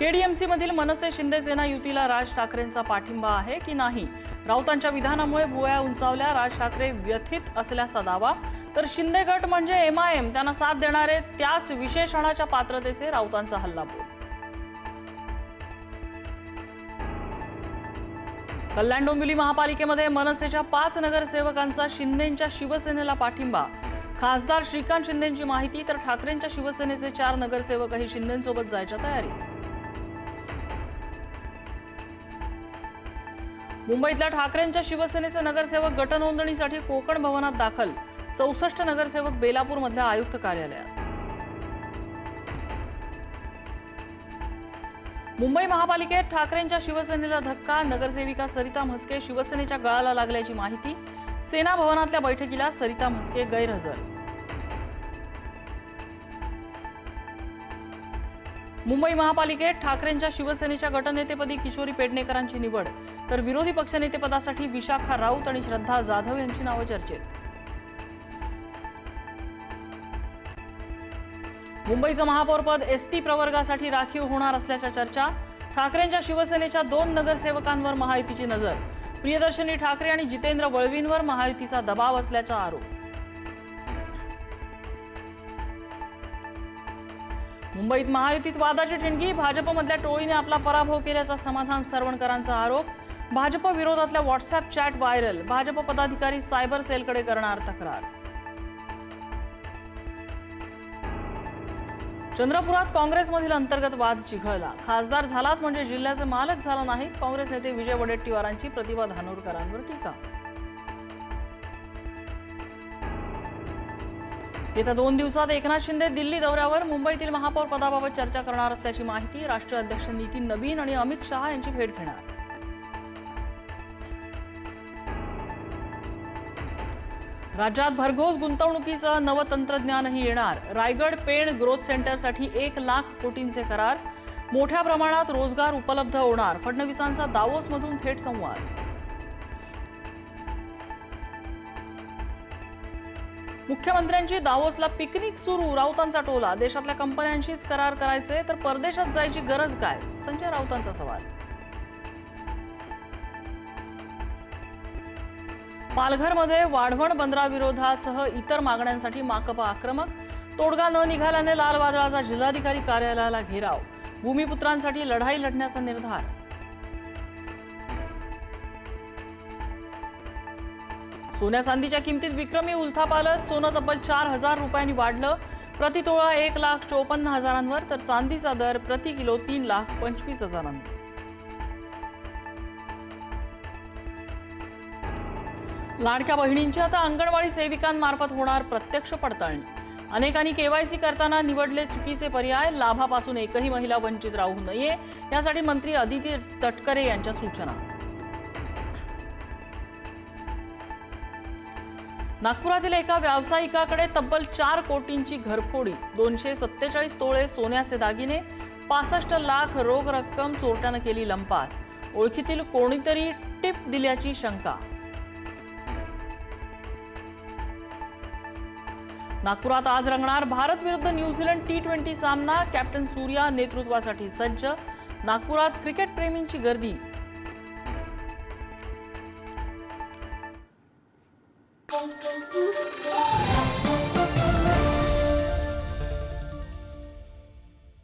KDMC मधील मनसे शिंदे सेना युतीला राज ठाकरेंचा पाठिंबा आहे की नाही? राऊतांच्या विधानामुळे भुवया उंचावल्या, राज ठाकरे व्यथित असल्याचा दावा. तर शिंदे गट म्हणजे एमआयएम, त्यांना साथ देणारे त्याच विशेषणाच्या पात्रतेचे राऊतांचा हल्लाबोल. कल्याण डोंबिवली महापालिकेमध्ये मनसेच्या 5 नगरसेवकांचा शिंदेंच्या शिवसेनेला पाठिंबा. खासदार श्रीकांत शिंदेंची माहिती. तर ठाकरेंच्या शिवसेनेचे 4 नगरसेवकही शिंदेंसोबत जायच्या तयारीत. मुंबईतल्या ठाकरेंच्या शिवसेनेचे नगरसेवक गटनोंदणीसाठी कोकण भवनात दाखल. 64 नगरसेवक बेलापूरमधल्या आयुक्त कार्यालयात. मुंबई महापालिकेत ठाकरेंच्या शिवसेनेला धक्का. नगरसेविका सरिता म्हस्के शिवसेनेच्या गळाला लागल्याची माहिती. सेना भवनातल्या बैठकीला सरिता म्हस्के गैरहजर. मुंबई महापालिकेत ठाकरेंच्या शिवसेनेच्या गटनेतेपदी किशोरी पेडणेकरांची निवड. तर विरोधी पक्षनेतेपदासाठी विशाखा राऊत आणि श्रद्धा जाधव यांची नावं चर्चेत. मुंबईचं महापौरपद एसटी प्रवर्गासाठी राखीव होणार असल्याच्या चर्चा. ठाकरेंच्या शिवसेनेच्या 2 नगरसेवकांवर महायुतीची नजर. प्रियदर्शनी ठाकरे आणि जितेंद्र वळवींवर महायुतीचा दबाव असल्याचा आरोप. मुंबईत महायुतीत वादाची ठिणगी. भाजपमधल्या टोळीने आपला पराभव केल्याचा समाधान सरवणकरांचा आरोप. भाजप विरोधातल्या व्हॉट्सअप चॅट व्हायरल. भाजप पदाधिकारी सायबर सेलकडे करणार तक्रार. चंद्रपुरात काँग्रेसमधील अंतर्गत वाद चिघळला. खासदार झालात म्हणजे जिल्ह्याचे मालक झाला नाहीत. काँग्रेस नेते विजय वडेट्टीवारांची प्रतिभा धानोरकरांवर टीका. येत्या 2 दिवसात एकनाथ शिंदे दिल्ली दौऱ्यावर. मुंबईतील महापौर पदाबाबत चर्चा करणार असल्याची माहिती. राष्ट्रीय अध्यक्ष नितीन नबीन आणि अमित शहा यांची भेट घेणार. राज्यात भरघोस गुंतवणुकीसह नवं तंत्रज्ञानही येणार. रायगड पेण ग्रोथ सेंटरसाठी 1 लाख कोटींचे करार. मोठ्या प्रमाणात रोजगार उपलब्ध होणार. फडणवीसांचा दावोसमधून थेट संवाद. मुख्यमंत्र्यांची दावोसला पिकनिक सुरू. राऊतांचा टोला. देशातल्या कंपन्यांशीच करार करायचे तर परदेशात जायची गरज काय? संजय राऊतांचा सवाल. पालघरमध्ये वाढवण बंदराविरोधासह इतर मागण्यांसाठी माकपा आक्रमक. तोडगा न निघाल्याने लाल वादळाचा जिल्हाधिकारी कार्यालयाला घेराव. भूमिपुत्रांसाठी लढाई लढण्याचा निर्धार. सोन्या चांदीच्या किमतीत विक्रमी उलथापालट. सोनं तब्बल 4,000 रुपयांनी वाढलं. प्रतितोळा 1,54,000 तर चांदीचा दर प्रति किलो 3,25,000. लाडक्या बहिणींची आता अंगणवाडी सेविकांमार्फत होणार प्रत्यक्ष पडताळणी. अनेकांनी केवायसी करताना निवडले चुकीचे पर्याय. लाभापासून एकही महिला वंचित राहू नये यासाठी मंत्री अदिती तटकरे यांच्या सूचना. नागपुरातील एका व्यावसायिकाकडे तब्बल 4 कोटींची घरफोडी. 247 तोळे सोन्याचे दागिने, 65 लाख रोख रक्कम चोरट्यानं केली लंपास. ओळखीतील कोणीतरी टिप दिल्याची शंका. नागपुरात आज रंगणार भारत विरुद्ध न्यूझीलंड T20 सामना. कॅप्टन सूर्या नेतृत्वासाठी सज्ज. नागपुरात क्रिकेट प्रेमींची गर्दी.